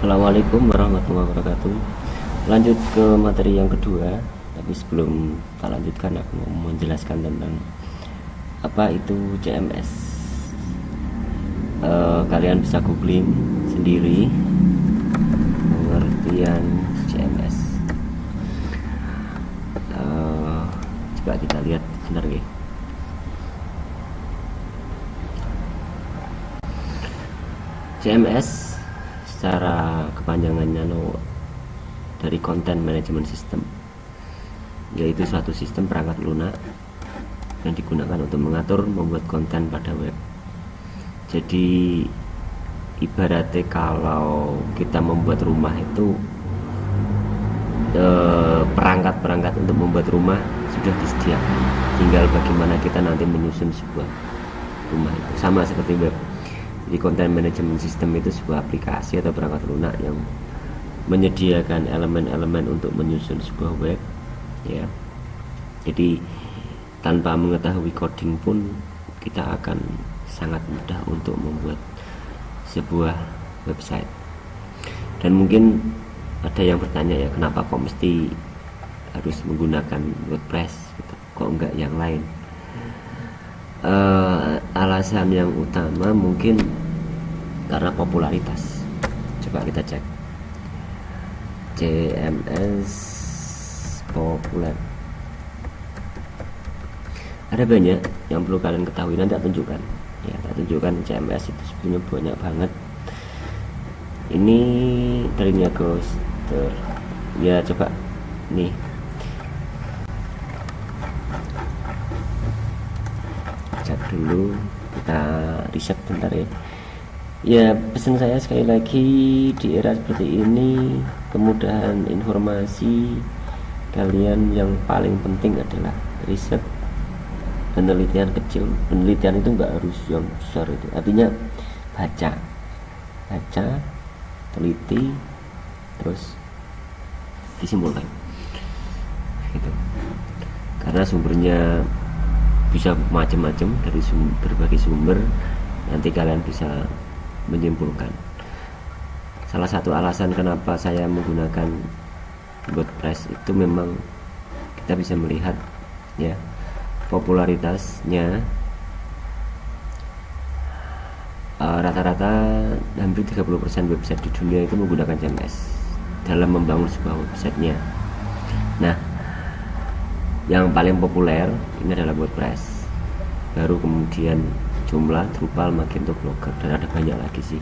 Assalamualaikum warahmatullahi wabarakatuh. Lanjut ke materi yang kedua, tapi sebelum kita lanjutkan aku mau menjelaskan tentang apa itu CMS. Kalian bisa googling sendiri pengertian CMS. Coba kita lihat sebentar ya. CMS secara kepanjangannya dari Content Management System, yaitu suatu sistem perangkat lunak yang digunakan untuk mengatur membuat konten pada web. Jadi ibaratnya kalau kita membuat rumah itu perangkat-perangkat untuk membuat rumah sudah disediakan, tinggal bagaimana kita nanti menyusun sebuah rumah itu. Sama seperti web. Di Content Management System itu sebuah aplikasi atau perangkat lunak yang menyediakan elemen-elemen untuk menyusun sebuah web, ya. Jadi tanpa mengetahui coding pun kita akan sangat mudah untuk membuat sebuah website. Dan mungkin ada yang bertanya, ya kenapa kok mesti harus menggunakan WordPress gitu, kok enggak yang lain? Alasan yang utama mungkin karena popularitas. Coba kita cek CMS populer. Ada banyak yang perlu kalian ketahui, nanti tak tunjukkan ya, tak tunjukkan CMS itu sebenarnya banyak banget. Ini dari Ghoster ya, coba nih cek dulu, kita riset bentar ya. Ya, pesan saya sekali lagi, di era seperti ini kemudahan informasi kalian yang paling penting adalah riset, penelitian kecil. Penelitian itu enggak harus yang besar itu, artinya baca, teliti, terus disimpulkan gitu. Karena sumbernya bisa macam-macam dari berbagai sumber, nanti kalian bisa menyimpulkan. Salah satu alasan kenapa saya menggunakan WordPress itu memang kita bisa melihat ya popularitasnya. Rata-rata hampir 30% website di dunia itu menggunakan CMS dalam membangun sebuah websitenya. Nah, yang paling populer ini adalah WordPress, baru kemudian Joomla, Drupal, Magento, Blogger, dan ada banyak lagi sih.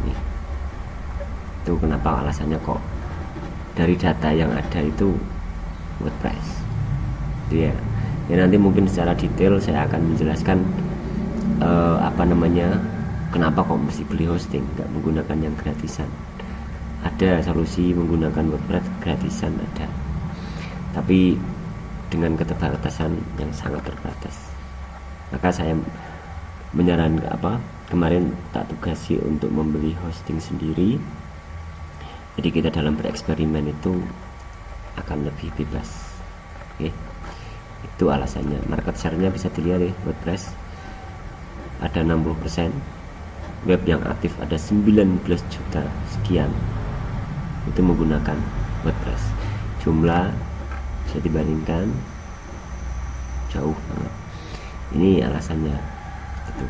Nih, itu kenapa alasannya kok dari data yang ada itu WordPress. Ya, nanti mungkin secara detail saya akan menjelaskan kenapa kok mesti beli hosting, nggak menggunakan yang gratisan. Ada solusi menggunakan WordPress gratisan, ada, tapi dengan keterbatasan yang sangat terbatas. Maka saya menyarankan kemarin tak tugasi untuk membeli hosting sendiri. Jadi kita dalam bereksperimen itu akan lebih bebas. Oke. Itu alasannya. Market share-nya bisa dilihat ya, WordPress ada 60%, web yang aktif ada 19 juta sekian itu menggunakan WordPress. Jumlah bisa dibandingkan jauh banget. Ini alasannya gitu.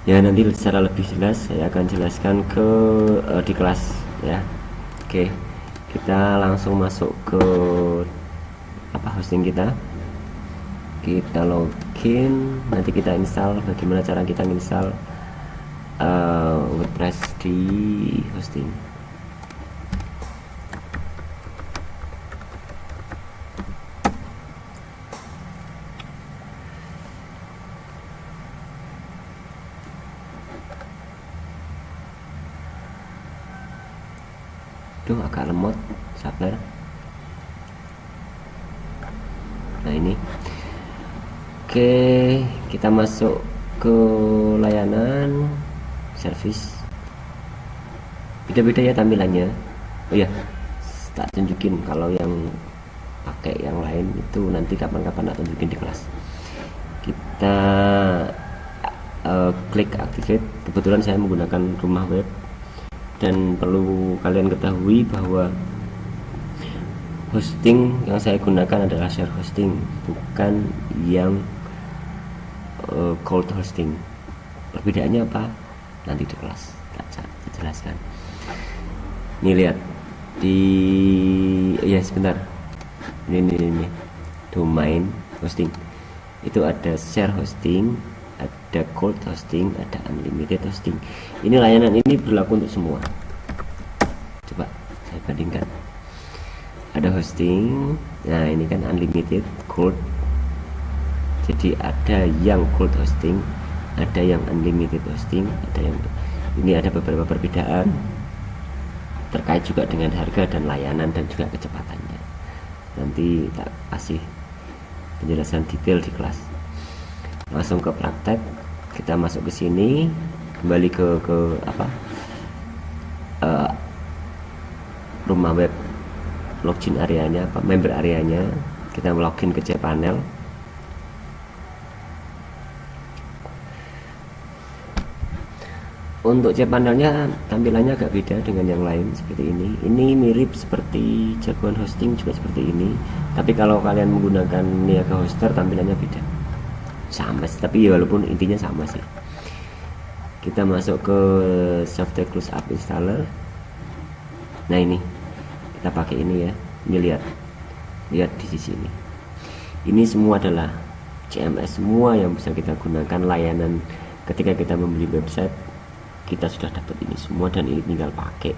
Ya, nanti secara lebih jelas saya akan jelaskan di kelas ya. Oke, kita langsung masuk ke hosting kita. Kita login, nanti kita install. Bagaimana cara kita install WordPress di hosting? Itu agak lemot, sabar. Nah ini, oke, kita masuk ke layanan service. Beda-beda ya tampilannya. Oh ya, tak tunjukin kalau yang pakai yang lain itu nanti kapan-kapan tak tunjukin di kelas. Kita klik activate. Kebetulan saya menggunakan rumah web Dan perlu kalian ketahui bahwa hosting yang saya gunakan adalah share hosting, bukan yang cold hosting. Perbedaannya apa? Nanti di kelas saya jelaskan. Ini lihat di sebentar. Ini domain hosting. Itu ada share hosting, ada cold hosting, ada unlimited hosting. Ini layanan ini berlaku untuk semua. Coba saya bandingkan. Ada hosting, nah ini kan unlimited, cold. Jadi ada yang cold hosting, ada yang unlimited hosting, ada yang ini, ada beberapa perbedaan terkait juga dengan harga dan layanan dan juga kecepatannya. Nanti tak kasih penjelasan detail di kelas. Langsung ke praktek, kita masuk ke sini, kembali ke rumah web, login areanya, member areanya, kita login ke cPanel. Untuk cPanelnya tampilannya agak beda dengan yang lain seperti ini. Ini mirip seperti jagoan hosting juga seperti ini. Tapi kalau kalian menggunakan Niaga Hoster tampilannya beda. Sama sih, tapi walaupun intinya sama sih. Kita masuk ke Software Close App Installer. Nah ini kita pakai ini ya. Ini lihat di sisi ini. Ini semua adalah CMS semua yang bisa kita gunakan layanan ketika kita membeli website. Kita sudah dapat ini semua dan ini tinggal pakai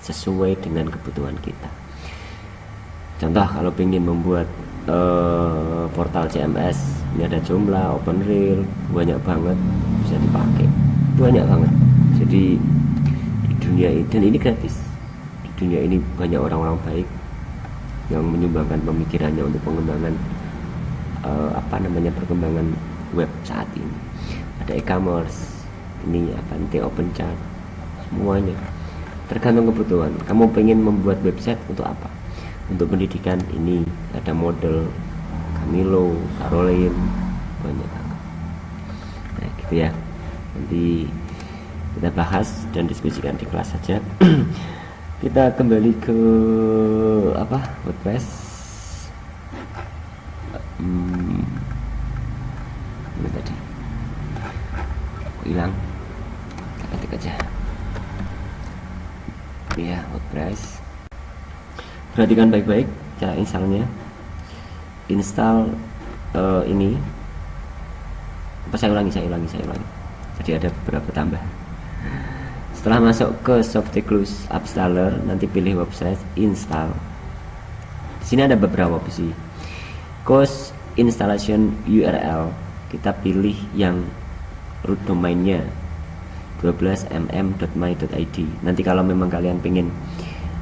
sesuai dengan kebutuhan kita. Contoh kalau ingin membuat portal CMS, ini ada Joomla, OpenRail, banyak banget bisa dipakai, banyak banget. Jadi di dunia ini, dan ini gratis, di dunia ini banyak orang-orang baik yang menyumbangkan pemikirannya untuk pengembangan perkembangan web saat ini. Ada e-commerce, ini nanti open chat, semuanya tergantung kebutuhan. Kamu pengen membuat website untuk apa? Untuk pendidikan, ini ada model Camilo, Caroline, banyak banget. Nah gitu ya, nanti kita bahas dan diskusikan di kelas saja. Kita kembali ke WordPress. Ini tadi hilang, ketik aja ya, WordPress. Perhatikan baik-baik cara installnya. Install ini saya ulangi. Jadi ada beberapa tambah. Setelah masuk ke Software Close App Installer, nanti pilih website, install. Di sini ada beberapa opsi. Course installation URL, kita pilih yang root domainnya 12mm.my.id. Nanti kalau memang kalian pengen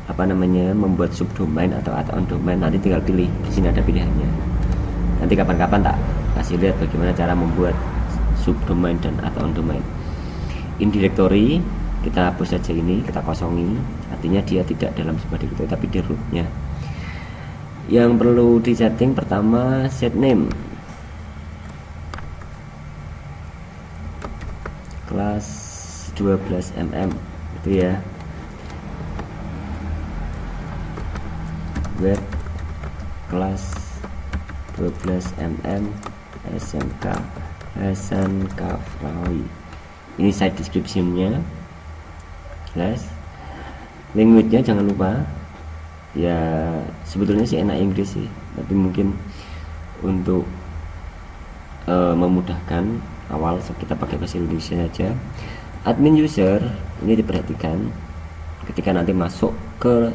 membuat subdomain atau add-on domain, nanti tinggal pilih. Di sini ada pilihannya. Nanti kapan-kapan tak kasih lihat bagaimana cara membuat subdomain dan add-on domain. In directory kita hapus saja, ini kita kosongi, artinya dia tidak dalam sebuah directory tapi di rootnya. Yang perlu di setting pertama, set name kelas 12mm itu ya, web kelas 12mm SMK Hasan Kafrawi. Ini site description-nya jelas. Language-nya jangan lupa ya, sebetulnya sih enak Inggris sih, tapi mungkin untuk memudahkan awal kita pakai bahasa Indonesia saja. Admin user ini diperhatikan ketika nanti masuk ke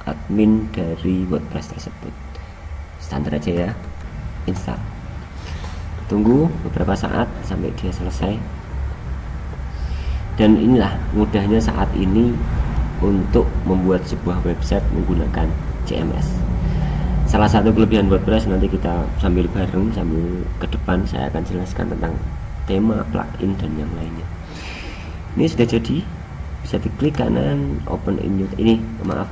admin dari WordPress tersebut, standar aja ya, install. Tunggu beberapa saat sampai dia selesai. Dan inilah mudahnya saat ini untuk membuat sebuah website menggunakan CMS. Salah satu kelebihan WordPress, nanti kita sambil bareng, sambil ke depan saya akan jelaskan tentang tema, plugin dan yang lainnya. Ini sudah jadi, bisa diklik kanan, open in new. Ini maaf,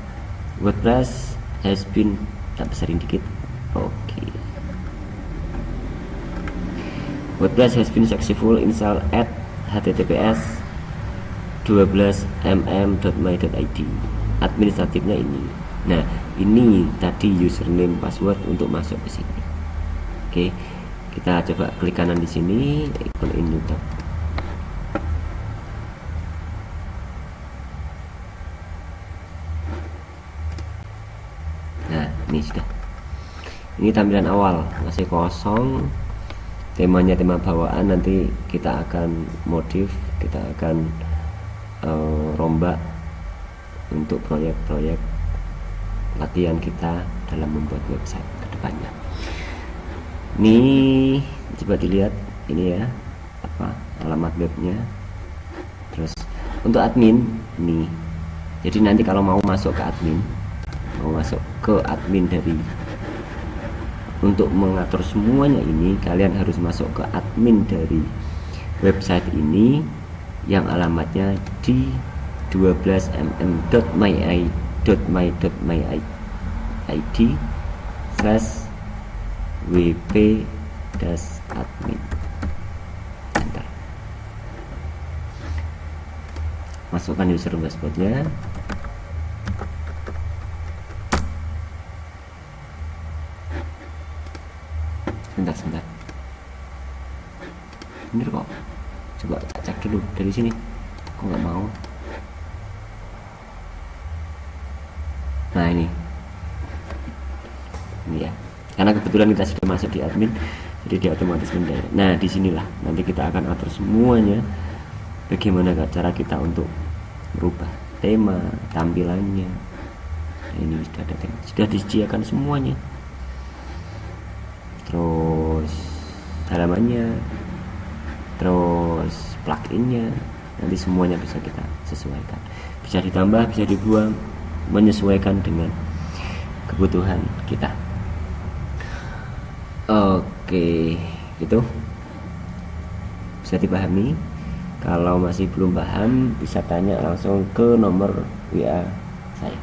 WordPress has been, tak besarin dikit. Oke. WordPress has been successful install at https 12mm.my.id, administratifnya ini. Nah, ini tadi username password untuk masuk ke sini. Oke, kita coba klik kanan di sini, ikon new tab. Nah, ini sudah. Ini tampilan awal, masih kosong. Temanya tema bawaan, nanti kita akan modif, kita akan rombak untuk proyek-proyek latihan kita dalam membuat website ke depannya. Ini coba dilihat ini ya, apa alamat webnya. Terus untuk admin nih, jadi nanti kalau mau masuk ke admin dari untuk mengatur semuanya ini, kalian harus masuk ke admin dari website ini yang alamatnya di 12mm.my.id/wp-admin. Enter. Masukkan user passwordnya. Sebentar. Bener kok. Coba cek dulu dari sini. Kok nggak mau? Nah ini ya. Karena kebetulan kita sudah masuk di admin, jadi dia otomatis mendadak. Nah disinilah nanti kita akan atur semuanya. Bagaimana cara kita untuk merubah tema, tampilannya. Nah, ini sudah ada tema, sudah disediakan semuanya. Terus halamannya, terus pluginnya, nanti semuanya bisa kita sesuaikan, bisa ditambah, bisa dibuang, menyesuaikan dengan kebutuhan kita. Oke, itu bisa dipahami. Kalau masih belum paham, bisa tanya langsung ke nomor WA saya.